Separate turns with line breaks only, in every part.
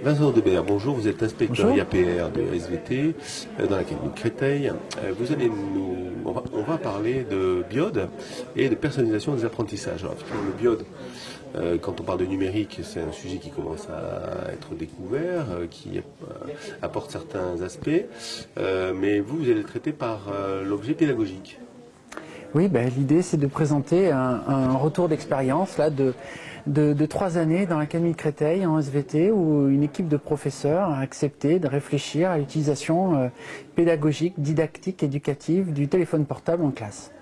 Vincent Debert, bonjour, vous êtes inspecteur
Bonjour.
IAPR de SVT dans l'académie de Créteil. On va parler de biode et de personnalisation des apprentissages. Alors, effectivement, le biode, quand on parle de numérique, c'est un sujet qui commence à être découvert, qui apporte certains aspects, mais vous allez le traiter par l'objet pédagogique.
Oui, l'idée c'est de présenter un retour d'expérience là de 3 années dans l'Académie de Créteil en SVT où une équipe de professeurs a accepté de réfléchir à l'utilisation pédagogique, didactique, éducative du téléphone portable en classe.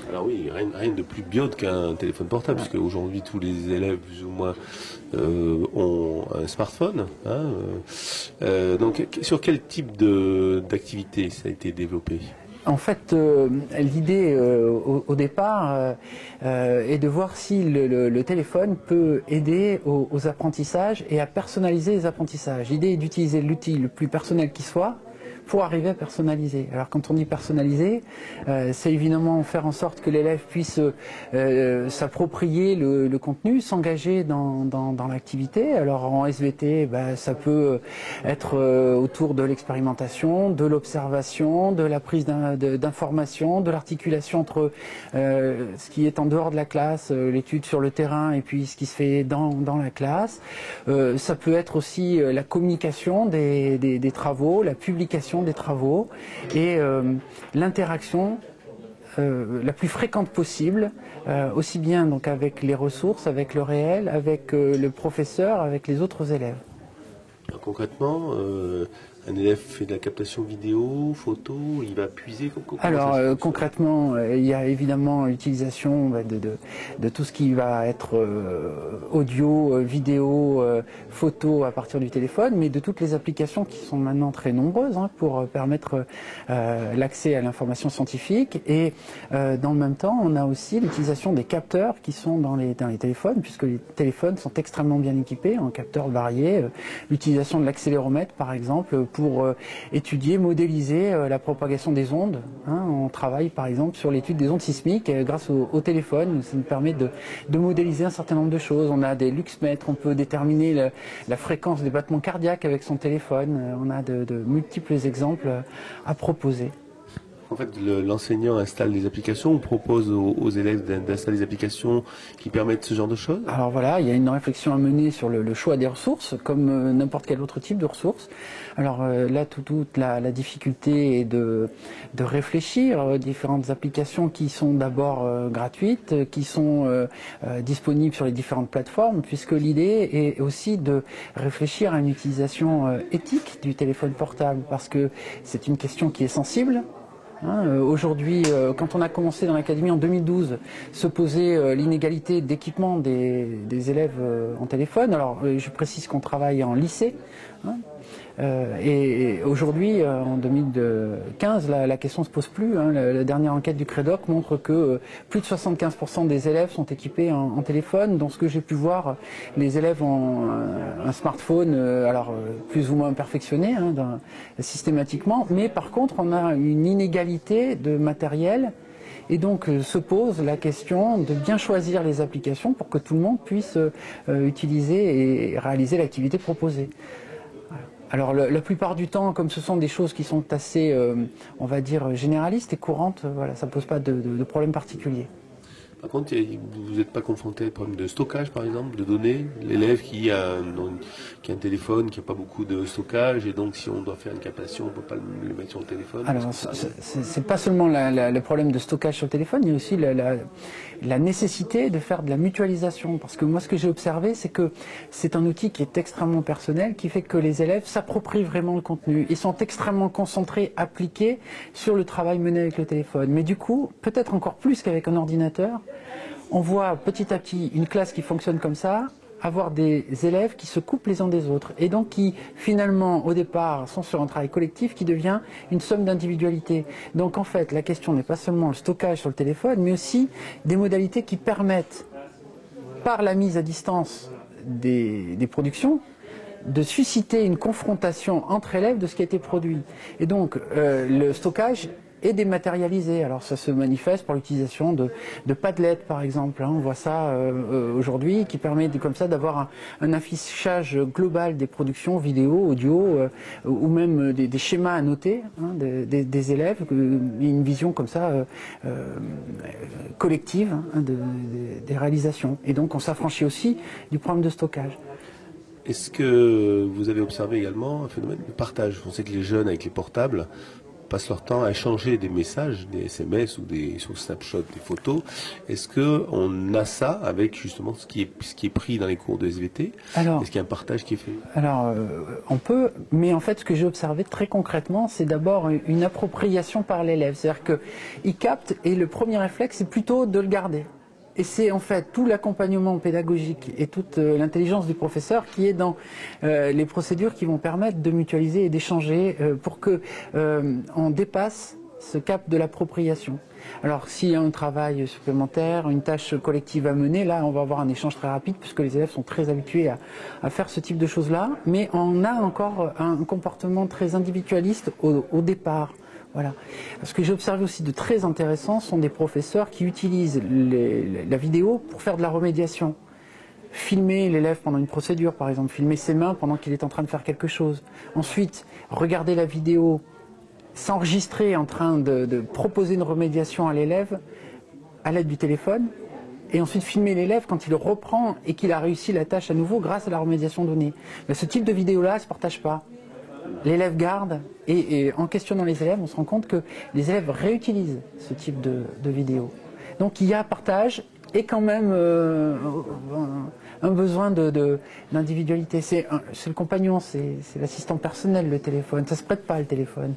Alors oui, rien de plus biode qu'un téléphone portable, puisque aujourd'hui tous les élèves plus ou moins ont un smartphone. Donc sur quel type d'activité ça a été développé ?
En fait, l'idée au départ est de voir si le téléphone peut aider aux apprentissages et à personnaliser les apprentissages. L'idée est d'utiliser l'outil le plus personnel qui soit pour arriver à personnaliser. Alors quand on dit personnaliser, c'est évidemment faire en sorte que l'élève puisse s'approprier le contenu, s'engager dans l'activité. Alors en SVT, ça peut être autour de l'expérimentation, de l'observation, de la prise d'informations, de l'articulation entre ce qui est en dehors de la classe, l'étude sur le terrain et puis ce qui se fait dans la classe. Ça peut être aussi la communication des travaux, la publication des travaux et l'interaction la plus fréquente possible, aussi bien donc avec les ressources, avec le réel, avec le professeur, avec les autres élèves.
Alors, concrètement, un élève fait de la captation vidéo, photo, il va puiser.
Alors concrètement, il y a évidemment l'utilisation de tout ce qui va être audio, vidéo, photo à partir du téléphone, mais de toutes les applications qui sont maintenant très nombreuses pour permettre l'accès à l'information scientifique. Et dans le même temps, on a aussi l'utilisation des capteurs qui sont dans les téléphones, puisque les téléphones sont extrêmement bien équipés en capteurs variés. L'utilisation de l'accéléromètre, par exemple, pour étudier, modéliser la propagation des ondes. On travaille par exemple sur l'étude des ondes sismiques grâce au téléphone. Ça nous permet de modéliser un certain nombre de choses. On a des luxmètres, on peut déterminer la fréquence des battements cardiaques avec son téléphone. On a de multiples exemples à proposer.
En fait, l'enseignant installe des applications ou propose aux élèves d'installer des applications qui permettent ce genre de choses ?
Alors voilà, il y a une réflexion à mener sur le choix des ressources, comme n'importe quel autre type de ressources. Alors là, toute la difficulté est de réfléchir aux différentes applications qui sont d'abord gratuites, qui sont disponibles sur les différentes plateformes, puisque l'idée est aussi de réfléchir à une utilisation éthique du téléphone portable, parce que c'est une question qui est sensible. Aujourd'hui, quand on a commencé dans l'académie en 2012, se posait l'inégalité d'équipement des élèves en téléphone. Alors, je précise qu'on travaille en lycée. Et aujourd'hui, en 2015, la question ne se pose plus. La dernière enquête du Crédoc montre que plus de 75% des élèves sont équipés en téléphone. Dans ce que j'ai pu voir, les élèves ont un smartphone, plus ou moins perfectionné systématiquement. Mais par contre, on a une inégalité de matériel. Et donc se pose la question de bien choisir les applications pour que tout le monde puisse utiliser et réaliser l'activité proposée. Alors la plupart du temps, comme ce sont des choses qui sont assez, on va dire, généralistes et courantes, ça ne pose pas de problème particulier.
Par contre, vous n'êtes pas confronté à des problèmes de stockage, par exemple, de données. L'élève qui a un téléphone, qui n'a pas beaucoup de stockage, et donc si on doit faire une captation, on ne peut pas le mettre sur le téléphone.
Alors, c'est pas seulement le problème de stockage sur le téléphone, il y a aussi la nécessité de faire de la mutualisation. Parce que moi, ce que j'ai observé, c'est que c'est un outil qui est extrêmement personnel, qui fait que les élèves s'approprient vraiment le contenu. Ils sont extrêmement concentrés, appliqués sur le travail mené avec le téléphone. Mais du coup, peut-être encore plus qu'avec un ordinateur, on voit petit à petit une classe qui fonctionne comme ça, avoir des élèves qui se coupent les uns des autres et donc qui finalement au départ sont sur un travail collectif qui devient une somme d'individualité. Donc en fait la question n'est pas seulement le stockage sur le téléphone mais aussi des modalités qui permettent par la mise à distance des productions de susciter une confrontation entre élèves de ce qui a été produit. Et donc le stockage et dématérialisé. Alors ça se manifeste par l'utilisation de Padlet par exemple, hein. On voit ça aujourd'hui, qui permet comme ça d'avoir un affichage global des productions vidéo, audio, ou même des schémas à noter, hein, des élèves, une vision comme ça collective, hein, des réalisations. Et donc on s'affranchit aussi du problème de stockage.
Est-ce que vous avez observé également un phénomène de partage? On sait que les jeunes avec les portables passent leur temps à échanger des messages, des SMS ou sur Snapchat, des photos. Est-ce qu'on a ça avec justement ce qui est pris dans les cours de SVT? Est-ce qu'il y a un partage qui est fait?
Alors, on peut, mais en fait, ce que j'ai observé très concrètement, c'est d'abord une appropriation par l'élève. C'est-à-dire qu'il capte et le premier réflexe, c'est plutôt de le garder. Et c'est en fait tout l'accompagnement pédagogique et toute l'intelligence du professeur qui est dans les procédures qui vont permettre de mutualiser et d'échanger pour que on dépasse ce cap de l'appropriation. Alors s'il y a un travail supplémentaire, une tâche collective à mener, là on va avoir un échange très rapide puisque les élèves sont très habitués à faire ce type de choses-là, mais on a encore un comportement très individualiste au départ. Voilà. Ce que j'ai observé aussi de très intéressant sont des professeurs qui utilisent la vidéo pour faire de la remédiation. Filmer l'élève pendant une procédure, par exemple, filmer ses mains pendant qu'il est en train de faire quelque chose. Ensuite, regarder la vidéo, s'enregistrer en train de proposer une remédiation à l'élève à l'aide du téléphone, et ensuite filmer l'élève quand il reprend et qu'il a réussi la tâche à nouveau grâce à la remédiation donnée. Mais ce type de vidéo-là ne se partage pas. L'élève garde, et en questionnant les élèves, on se rend compte que les élèves réutilisent ce type de vidéo. Donc il y a partage et quand même un besoin d'individualité. C'est le compagnon, c'est l'assistant personnel, le téléphone. Ça ne se prête pas, le téléphone.